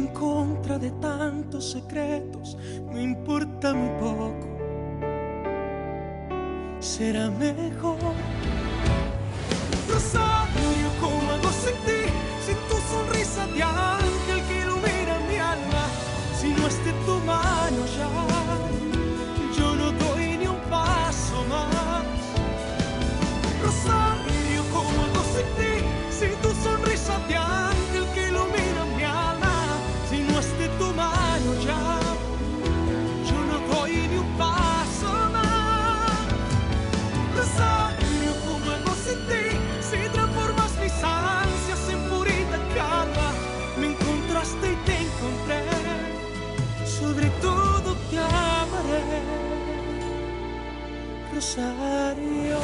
en contra de tantos secretos, no importa muy poco, será mejor. Rosario, ¿cómo hago sin ti? Sin tu sonrisa de ángel que ilumina mi alma, si no es de tu mano ya, yo no doy ni un paso más. Rosario, ¿cómo hago sin ti? Sin tu sonrisa de ángel que ilumina mi alma, si no es de tu mano ya, yo no doy ni un paso más. Rosario, ¿cómo hago sin ti? Si transformas mis ansias en purita calma, me encontraste y te encontré, sobre todo te amaré, Rosario.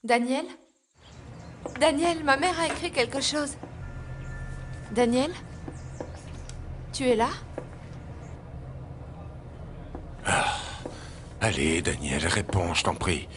Daniel? Daniel, ma mère a écrit quelque chose. Daniel? Tu es là? Allez, Daniel, réponds, je t'en prie.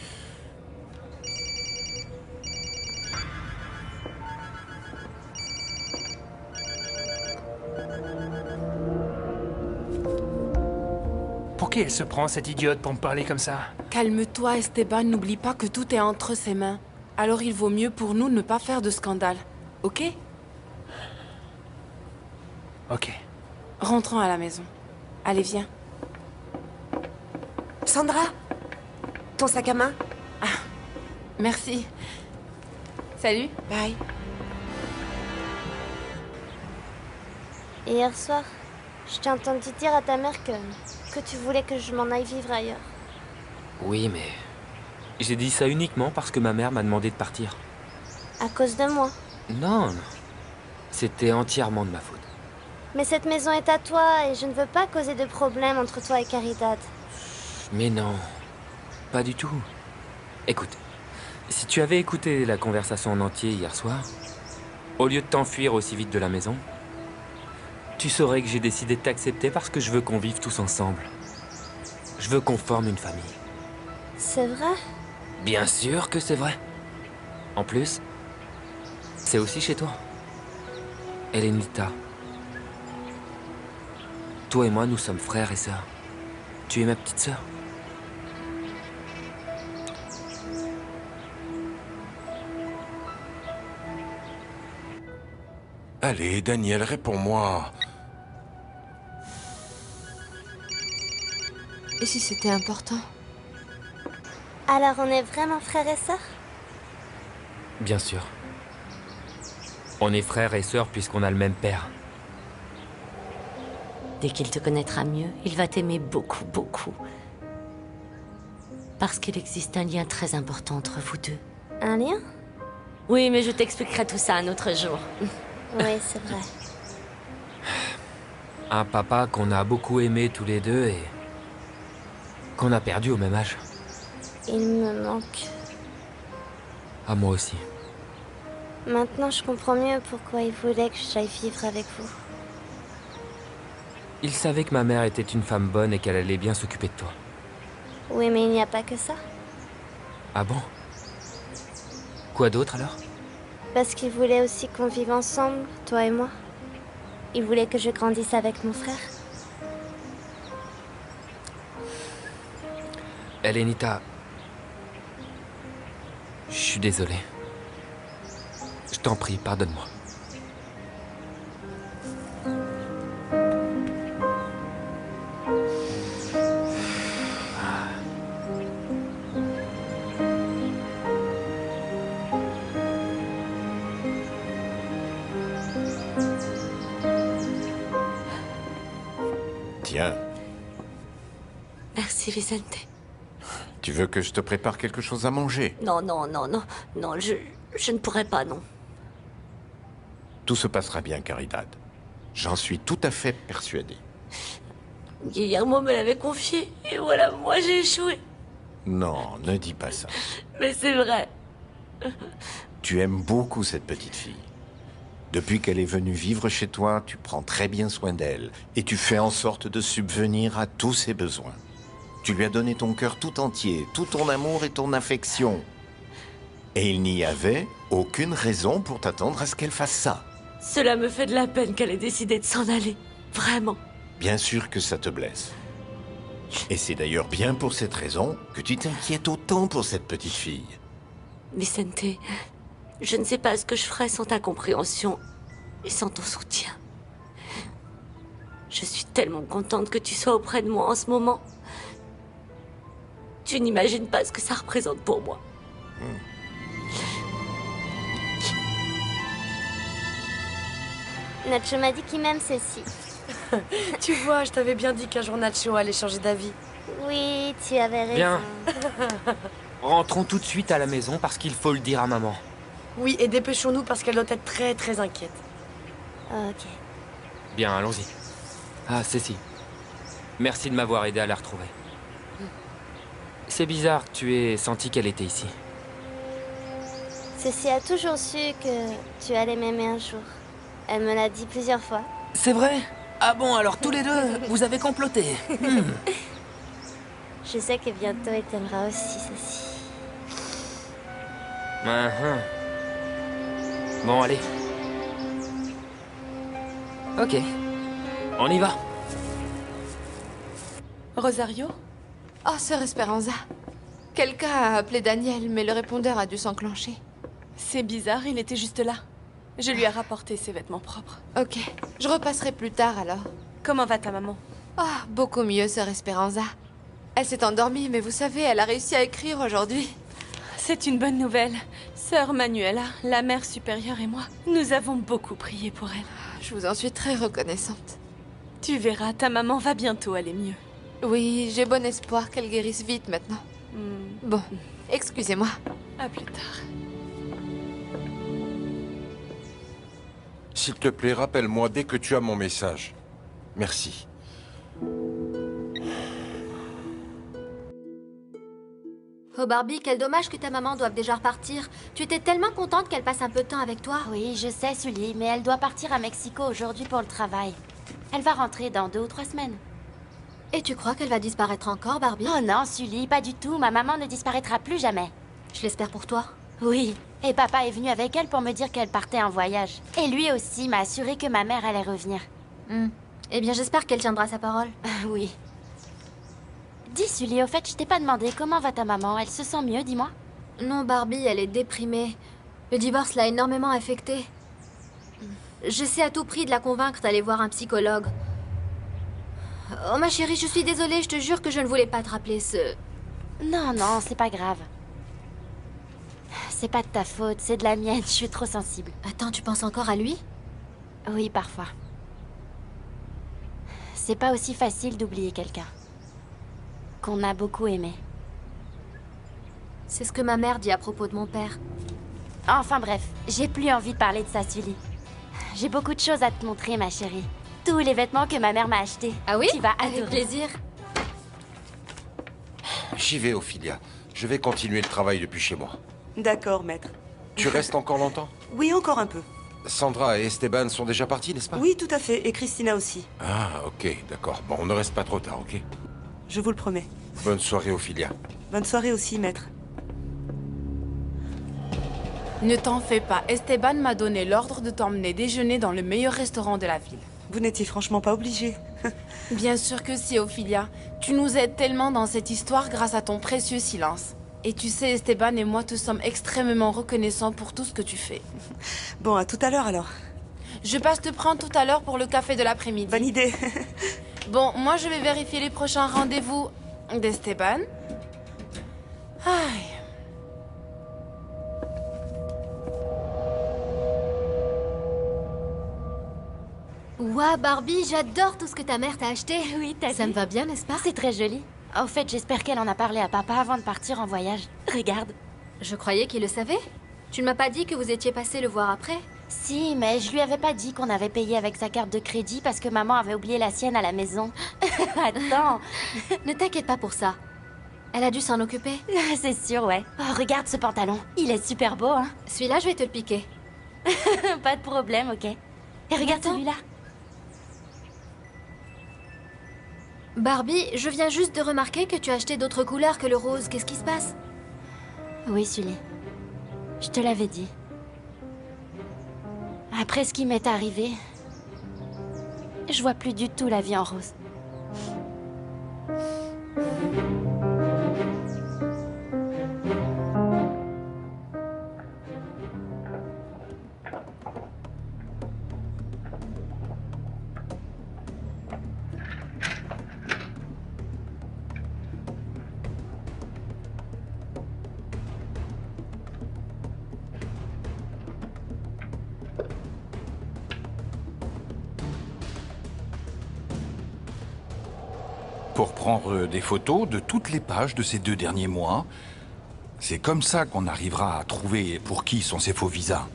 Pour qui elle se prend, cette idiote, pour me parler comme ça? Calme-toi, Esteban, n'oublie pas que tout est entre ses mains. Alors il vaut mieux pour nous ne pas faire de scandale, ok? Ok. Rentrons à la maison. Allez, viens. Sandra, ton sac à main? Merci. Salut. Bye. Hier soir, je t'ai entendu dire à ta mère que tu voulais que je m'en aille vivre ailleurs. Oui, mais... j'ai dit ça uniquement parce que ma mère m'a demandé de partir. À cause de moi. Non, non. C'était entièrement de ma faute. Mais cette maison est à toi et je ne veux pas causer de problème entre toi et Caridad. Mais non. Pas du tout. Écoute, si tu avais écouté la conversation en entier hier soir, au lieu de t'enfuir aussi vite de la maison, tu saurais que j'ai décidé de t'accepter parce que je veux qu'on vive tous ensemble. Je veux qu'on forme une famille. C'est vrai? Bien sûr que c'est vrai. En plus, c'est aussi chez toi. Elenita. Toi et moi, nous sommes frères et sœurs. Tu es ma petite sœur. Allez, Daniel, réponds-moi. Et si c'était important? Alors on est vraiment frères et sœurs? Bien sûr. On est frères et sœurs puisqu'on a le même père. Dès qu'il te connaîtra mieux, il va t'aimer beaucoup, beaucoup. Parce qu'il existe un lien très important entre vous deux. Un lien? Oui, mais je t'expliquerai tout ça un autre jour. Oui, c'est vrai. Un papa qu'on a beaucoup aimé tous les deux et... qu'on a perdu au même âge. Il me manque. À moi aussi. Maintenant, je comprends mieux pourquoi il voulait que j'aille vivre avec vous. Il savait que ma mère était une femme bonne et qu'elle allait bien s'occuper de toi. Oui, mais il n'y a pas que ça. Ah bon? Quoi d'autre alors? Parce qu'il voulait aussi qu'on vive ensemble, toi et moi. Il voulait que je grandisse avec mon frère. Elenita... Je suis désolé. Je t'en prie, pardonne-moi. Tiens, Merci, Vicente. tu veux que je te prépare quelque chose à manger? Non, non, non, non. Non, je ne pourrais pas, non. Tout se passera bien, Caridad. J'en suis tout à fait persuadé. Guillermo me l'avait confié, et voilà, moi j'ai échoué. Non, ne dis pas ça. Mais c'est vrai. Tu aimes beaucoup cette petite fille. Depuis qu'elle est venue vivre chez toi, tu prends très bien soin d'elle et tu fais en sorte de subvenir à tous ses besoins. Tu lui as donné ton cœur tout entier, tout ton amour et ton affection. Et il n'y avait aucune raison pour t'attendre à ce qu'elle fasse ça. Cela me fait de la peine qu'elle ait décidé de s'en aller. Vraiment. Bien sûr que ça te blesse. Et c'est d'ailleurs bien pour cette raison que tu t'inquiètes autant pour cette petite fille. Vicente, je ne sais pas ce que je ferais sans ta compréhension et sans ton soutien. Je suis tellement contente que tu sois auprès de moi en ce moment. Tu n'imagines pas ce que ça représente pour moi. Nacho m'a dit qu'il m'aime ceci. Tu vois, je t'avais bien dit qu'un jour Nacho allait changer d'avis. Oui, tu avais raison. Bien. Rentrons tout de suite à la maison parce qu'il faut le dire à maman. Oui, et dépêchons-nous parce qu'elle doit être très très inquiète. Ok. Bien, allons-y. Ah, Cécile. Merci de m'avoir aidé à la retrouver. C'est bizarre que tu aies senti qu'elle était ici. Ceci a toujours su que tu allais m'aimer un jour. Elle me l'a dit plusieurs fois. C'est vrai? Ah bon, alors tous les deux, vous avez comploté. Je sais que bientôt elle t'aimera aussi, ceci. Bon, allez. Ok. On y va. Rosario? Oh, sœur Esperanza. Quelqu'un a appelé Daniel, mais le répondeur a dû s'enclencher. C'est bizarre, il était juste là. Je lui ai rapporté ses vêtements propres. Ok. Je repasserai plus tard, alors. Comment va ta maman? Ah, beaucoup mieux, sœur Esperanza. Elle s'est endormie, mais vous savez, elle a réussi à écrire aujourd'hui. C'est une bonne nouvelle. Sœur Manuela, la mère supérieure et moi, nous avons beaucoup prié pour elle. Je vous en suis très reconnaissante. Tu verras, ta maman va bientôt aller mieux. Oui, j'ai bon espoir qu'elle guérisse vite maintenant. Bon, excusez-moi. À plus tard. S'il te plaît, rappelle-moi dès que tu as mon message. Merci. Oh Barbie, quel dommage que ta maman doive déjà repartir. Tu étais tellement contente qu'elle passe un peu de temps avec toi. Oui, je sais, Sully, mais elle doit partir à Mexico aujourd'hui pour le travail. Elle va rentrer dans 2 ou 3 semaines. Et tu crois qu'elle va disparaître encore, Barbie? Oh non, Sully, pas du tout. Ma maman ne disparaîtra plus jamais. Je l'espère pour toi. Oui, et papa est venu avec elle pour me dire qu'elle partait en voyage. Et lui aussi m'a assuré que ma mère allait revenir. Eh bien, j'espère qu'elle tiendra sa parole. Oui. Dis, Sully, au fait, je t'ai pas demandé comment va ta maman. Elle se sent mieux, dis-moi. Non, Barbie, elle est déprimée. Le divorce l'a énormément affectée. J'essaie à tout prix de la convaincre d'aller voir un psychologue. Oh ma chérie, je suis désolée, je te jure que je ne voulais pas te rappeler ce... Non, non, c'est pas grave. C'est pas de ta faute, c'est de la mienne, je suis trop sensible. Attends, tu penses encore à lui? Oui, parfois. C'est pas aussi facile d'oublier quelqu'un qu'on a beaucoup aimé. C'est ce que ma mère dit à propos de mon père. Enfin bref, j'ai plus envie de parler de ça, Sully. J'ai beaucoup de choses à te montrer, ma chérie. Tous les vêtements que ma mère m'a achetés. Ah oui? Tu vas adorer. Avec plaisir. J'y vais, Ophilia. Je vais continuer le travail depuis chez moi. D'accord, maître. Tu restes encore longtemps? Oui, encore un peu. Sandra et Esteban sont déjà partis, n'est-ce pas? Oui, tout à fait. Et Christina aussi. Ah, ok, d'accord. Bon, on ne reste pas trop tard, ok? Je vous le promets. Bonne soirée, Ophilia. Bonne soirée aussi, maître. Ne t'en fais pas, Esteban m'a donné l'ordre de t'emmener déjeuner dans le meilleur restaurant de la ville. Vous n'étiez franchement pas obligé. Bien sûr que si, Ophilia. Tu nous aides tellement dans cette histoire grâce à ton précieux silence. Et tu sais, Esteban et moi te sommes extrêmement reconnaissants pour tout ce que tu fais. Bon, à tout à l'heure alors. Je passe te prendre tout à l'heure pour le café de l'après-midi. Bonne idée. Bon, moi je vais vérifier les prochains rendez-vous d'Esteban. Aïe. Ouah, Barbie, j'adore tout ce que ta mère t'a acheté. Oui, t'as Ça vu? me va bien, n'est-ce pas? C'est très joli. Au fait, j'espère qu'elle en a parlé à papa avant de partir en voyage. Regarde. Je croyais qu'il le savait. Tu ne m'as pas dit que vous étiez passé le voir après? Si, mais je lui avais pas dit qu'on avait payé avec sa carte de crédit parce que maman avait oublié la sienne à la maison. Attends. Ne t'inquiète pas pour ça. Elle a dû s'en occuper. C'est sûr, ouais. Oh, regarde ce pantalon. Il est super beau, hein. Celui-là, je vais te le piquer. Pas de problème, ok. Et regarde celui-là. Barbie, je viens juste de remarquer que tu as acheté d'autres couleurs que le rose. Qu'est-ce qui se passe? Oui, Sully. Je te l'avais dit. Après ce qui m'est arrivé, je vois plus du tout la vie en rose. Pour prendre des photos de toutes les pages de ces 2 derniers mois. C'est comme ça qu'on arrivera à trouver pour qui sont ces faux visas.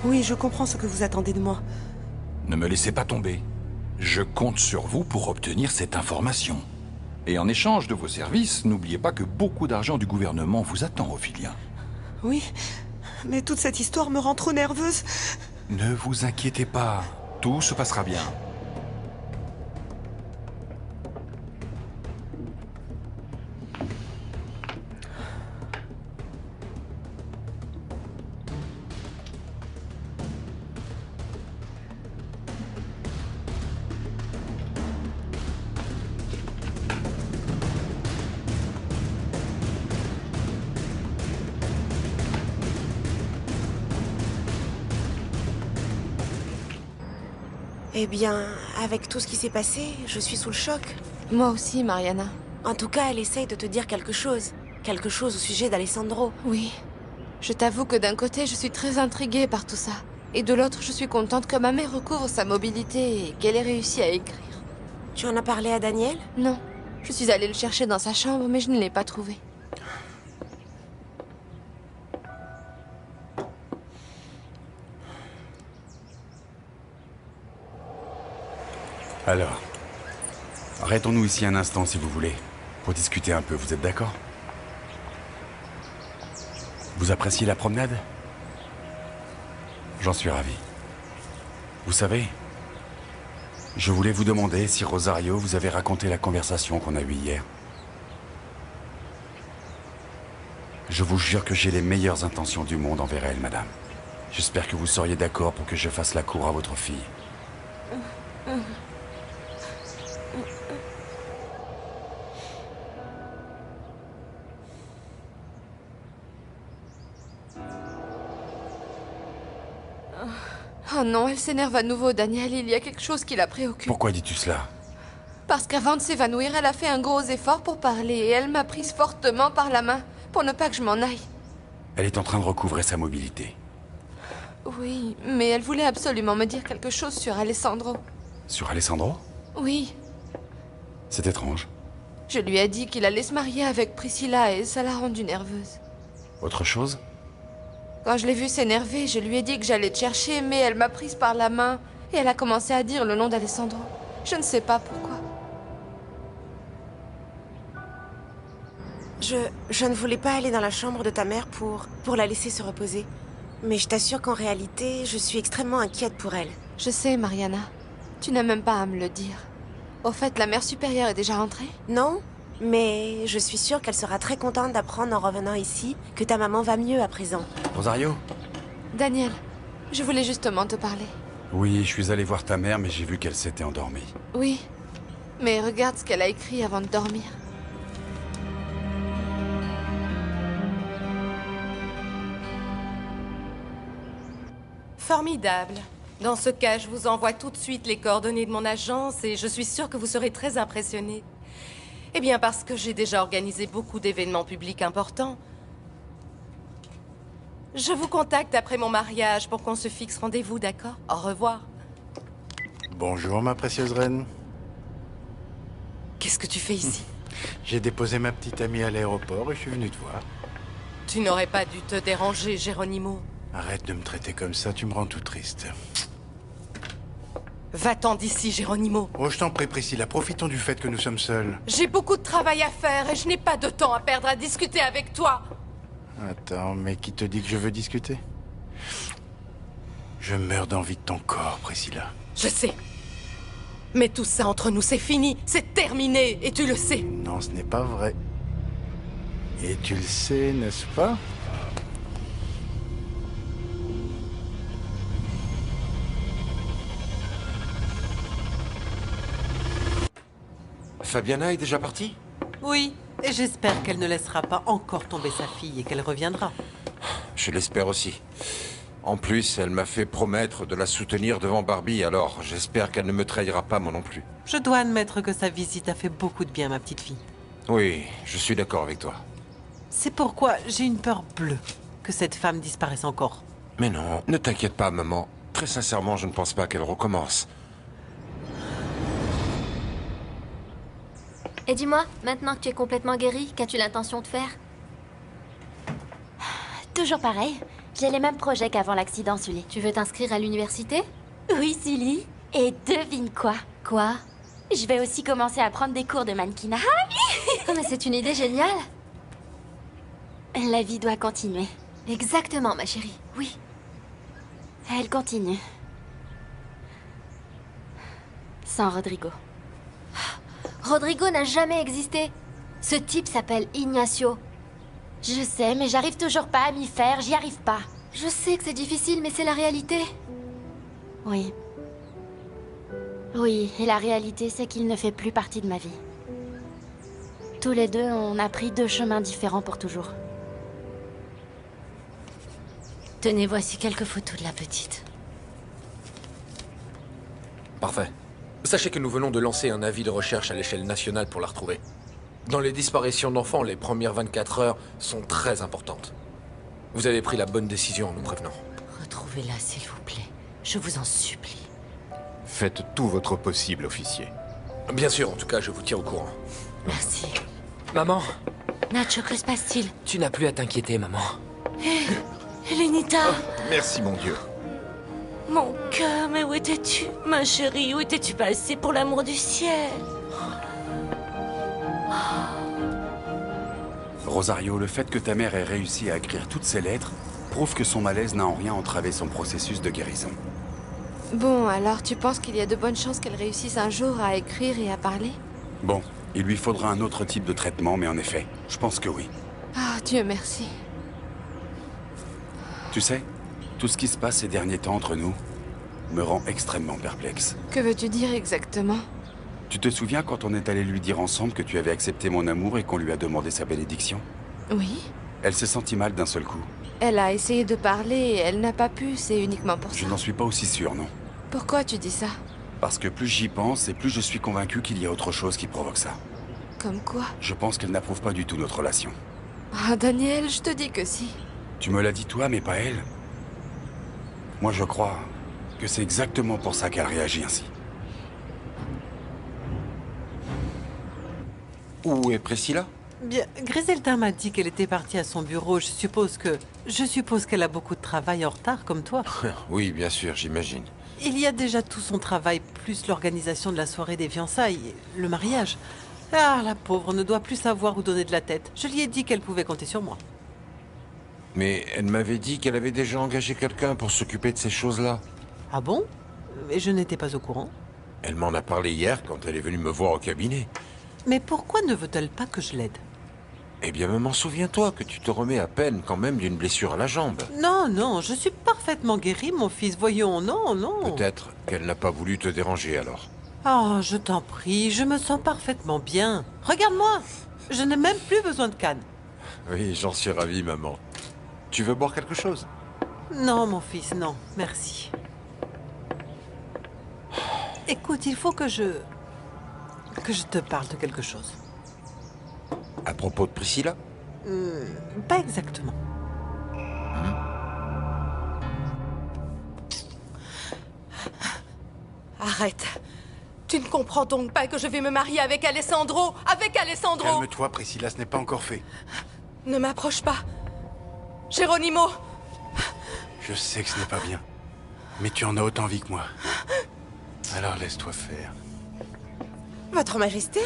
Oui, je comprends ce que vous attendez de moi. Ne me laissez pas tomber. Je compte sur vous pour obtenir cette information. Et en échange de vos services, n'oubliez pas que beaucoup d'argent du gouvernement vous attend, Ophilia. Oui, mais toute cette histoire me rend trop nerveuse. Ne vous inquiétez pas, tout se passera bien. Eh bien, avec tout ce qui s'est passé, je suis sous le choc. Moi aussi, Mariana. En tout cas, elle essaye de te dire quelque chose. Quelque chose au sujet d'Alessandro. Oui. Je t'avoue que d'un côté, je suis très intriguée par tout ça. Et de l'autre, je suis contente que ma mère recouvre sa mobilité et qu'elle ait réussi à écrire. Tu en as parlé à Daniel? Non. Je suis allée le chercher dans sa chambre, mais je ne l'ai pas trouvé. Alors, arrêtons-nous ici un instant si vous voulez, pour discuter un peu, vous êtes d'accord? Vous appréciez la promenade? J'en suis ravi. Vous savez, je voulais vous demander si Rosario vous avait raconté la conversation qu'on a eue hier. Je vous jure que j'ai les meilleures intentions du monde envers elle, madame. J'espère que vous seriez d'accord pour que je fasse la cour à votre fille. Oh non, elle s'énerve à nouveau, Daniel. Il y a quelque chose qui la préoccupe. Pourquoi dis-tu cela? Parce qu'avant de s'évanouir, elle a fait un gros effort pour parler et elle m'a prise fortement par la main pour ne pas que je m'en aille. Elle est en train de recouvrer sa mobilité. Oui, mais elle voulait absolument me dire quelque chose sur Alessandro. Sur Alessandro? Oui, C'est étrange. je lui ai dit qu'il allait se marier avec Priscilla et ça l'a rendue nerveuse. Autre chose? Quand je l'ai vue s'énerver, je lui ai dit que j'allais te chercher, mais elle m'a prise par la main et elle a commencé à dire le nom d'Alessandro. Je ne sais pas pourquoi. Je ne voulais pas aller dans la chambre de ta mère pour la laisser se reposer. Mais je t'assure qu'en réalité, je suis extrêmement inquiète pour elle. Je sais, Mariana. Tu n'as même pas à me le dire. Au fait, la mère supérieure est déjà rentrée? Non, mais je suis sûre qu'elle sera très contente d'apprendre en revenant ici que ta maman va mieux à présent. Rosario? Daniel, je voulais justement te parler. Oui, je suis allé voir ta mère, mais j'ai vu qu'elle s'était endormie. Oui, mais regarde ce qu'elle a écrit avant de dormir. Formidable. Dans ce cas, je vous envoie tout de suite les coordonnées de mon agence et je suis sûre que vous serez très impressionnés. Eh bien, parce que j'ai déjà organisé beaucoup d'événements publics importants. Je vous contacte après mon mariage pour qu'on se fixe rendez-vous, d'accord? Au revoir. Bonjour, ma précieuse reine. Qu'est-ce que tu fais ici? J'ai déposé ma petite amie à l'aéroport et je suis venu te voir. Tu n'aurais pas dû te déranger, Geronimo. Arrête de me traiter comme ça, tu me rends tout triste. Va-t'en d'ici, Geronimo. Oh, je t'en prie, Priscilla, profitons du fait que nous sommes seuls. J'ai beaucoup de travail à faire et je n'ai pas de temps à perdre à discuter avec toi. Attends, mais qui te dit que je veux discuter? Je meurs d'envie de ton corps, Priscilla. Je sais. Mais tout ça entre nous, c'est fini. C'est terminé. Et tu le sais. Non, ce n'est pas vrai. Et tu le sais, n'est-ce pas? Fabiana est déjà partie? Oui, et j'espère qu'elle ne laissera pas encore tomber sa fille et qu'elle reviendra. Je l'espère aussi. En plus, elle m'a fait promettre de la soutenir devant Barbie, alors j'espère qu'elle ne me trahira pas moi non plus. Je dois admettre que sa visite a fait beaucoup de bien, ma petite fille. Oui, je suis d'accord avec toi. C'est pourquoi j'ai une peur bleue que cette femme disparaisse encore. Mais non, ne t'inquiète pas, maman. Très sincèrement, je ne pense pas qu'elle recommence. Et dis-moi, maintenant que tu es complètement guérie, qu'as-tu l'intention de faire? Toujours pareil. J'ai les mêmes projets qu'avant l'accident, Sully. Tu veux t'inscrire à l'université? Oui, Sully. Et devine quoi? Quoi? Je vais aussi commencer à prendre des cours de mannequinat. Ah oui! Oh, mais c'est une idée géniale! La vie doit continuer. Exactement, ma chérie. Oui. Elle continue. Sans Rodrigo. Rodrigo n'a jamais existé. Ce type s'appelle Ignacio. Je sais, mais j'arrive toujours pas à m'y faire, j'y arrive pas. Je sais que c'est difficile, mais c'est la réalité. Oui. Oui, et la réalité, c'est qu'il ne fait plus partie de ma vie. Tous les deux, on a pris deux chemins différents pour toujours. Tenez, voici quelques photos de la petite. Parfait. Sachez que nous venons de lancer un avis de recherche à l'échelle nationale pour la retrouver. Dans les disparitions d'enfants, les premières 24 heures sont très importantes. Vous avez pris la bonne décision en nous prévenant. Retrouvez-la, s'il vous plaît. Je vous en supplie. Faites tout votre possible, officier. Bien sûr, en tout cas, je vous tiens au courant. Merci. Maman, Nacho, que se passe-t-il? Tu n'as plus à t'inquiéter, maman. Lenita! Merci, mon Dieu. Mon cœur, mais où étais-tu? Ma chérie, où étais-tu passée pour l'amour du ciel? Rosario, le fait que ta mère ait réussi à écrire toutes ces lettres prouve que son malaise n'a en rien entravé son processus de guérison. Bon, alors tu penses qu'il y a de bonnes chances qu'elle réussisse un jour à écrire et à parler? Bon, il lui faudra un autre type de traitement, mais en effet, je pense que oui. Ah, Dieu merci. Tu sais, tout ce qui se passe ces derniers temps entre nous me rend extrêmement perplexe. Que veux-tu dire exactement? Tu te souviens quand on est allé lui dire ensemble que tu avais accepté mon amour et qu'on lui a demandé sa bénédiction? Oui. Elle s'est sentie mal d'un seul coup. Elle a essayé de parler et elle n'a pas pu, c'est uniquement pour ça. Je n'en suis pas aussi sûr, non. Pourquoi tu dis ça? Parce que plus j'y pense et plus je suis convaincu qu'il y a autre chose qui provoque ça. Comme quoi? Je pense qu'elle n'approuve pas du tout notre relation. Ah, Daniel, je te dis que si. Tu me l'as dit toi, mais pas elle. Moi, je crois que c'est exactement pour ça qu'elle réagit ainsi. Où est Priscilla? Bien, Griselda m'a dit qu'elle était partie à son bureau. Je suppose qu'elle a beaucoup de travail en retard, comme toi. Oui, bien sûr, j'imagine. Il y a déjà tout son travail, plus l'organisation de la soirée des fiançailles, et le mariage. Ah, la pauvre ne doit plus savoir où donner de la tête. Je lui ai dit qu'elle pouvait compter sur moi. Mais elle m'avait dit qu'elle avait déjà engagé quelqu'un pour s'occuper de ces choses-là. Ah bon? Et je n'étais pas au courant. Elle m'en a parlé hier quand elle est venue me voir au cabinet. Mais pourquoi ne veut-elle pas que je l'aide? Eh bien, maman, souviens-toi que tu te remets à peine quand même d'une blessure à la jambe. Non, non, je suis parfaitement guérie, mon fils. Voyons, non, non. Peut-être qu'elle n'a pas voulu te déranger alors. Oh, je t'en prie, je me sens parfaitement bien. Regarde-moi, je n'ai même plus besoin de canne. Oui, j'en suis ravi, maman. Tu veux boire quelque chose? Non, mon fils, non, merci. Écoute, il faut que je te parle de quelque chose. À propos de Priscilla? Pas exactement. Arrête. Tu ne comprends donc pas que je vais me marier avec Alessandro? Avec Alessandro! Calme-toi, Priscilla, ce n'est pas encore fait. Ne m'approche pas. Geronimo! Je sais que ce n'est pas bien. Mais tu en as autant envie que moi. Alors laisse-toi faire. Votre Majesté?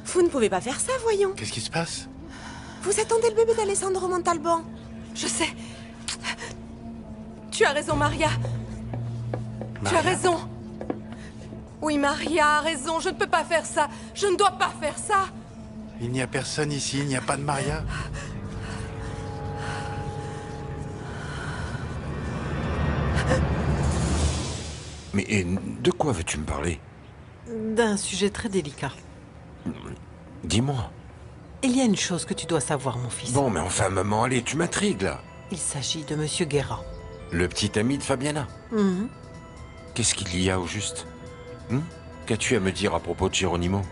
Vous ne pouvez pas faire ça, voyons. Qu'est-ce qui se passe? Vous attendez le bébé d'Alessandro Montalban. Je sais. Tu as raison, Maria. Tu as raison. Oui, Maria a raison. Je ne peux pas faire ça. Je ne dois pas faire ça. Il n'y a personne ici, il n'y a pas de Maria. Mais de quoi veux-tu me parler? D'un sujet très délicat. Dis-moi. Il y a une chose que tu dois savoir, mon fils. Bon, mais enfin, maman, allez, tu m'intrigues, là. Il s'agit de Monsieur Guerra. Le petit ami de Fabiana. Mhm. Qu'est-ce qu'il y a au juste? Qu'as-tu à me dire à propos de Geronimo?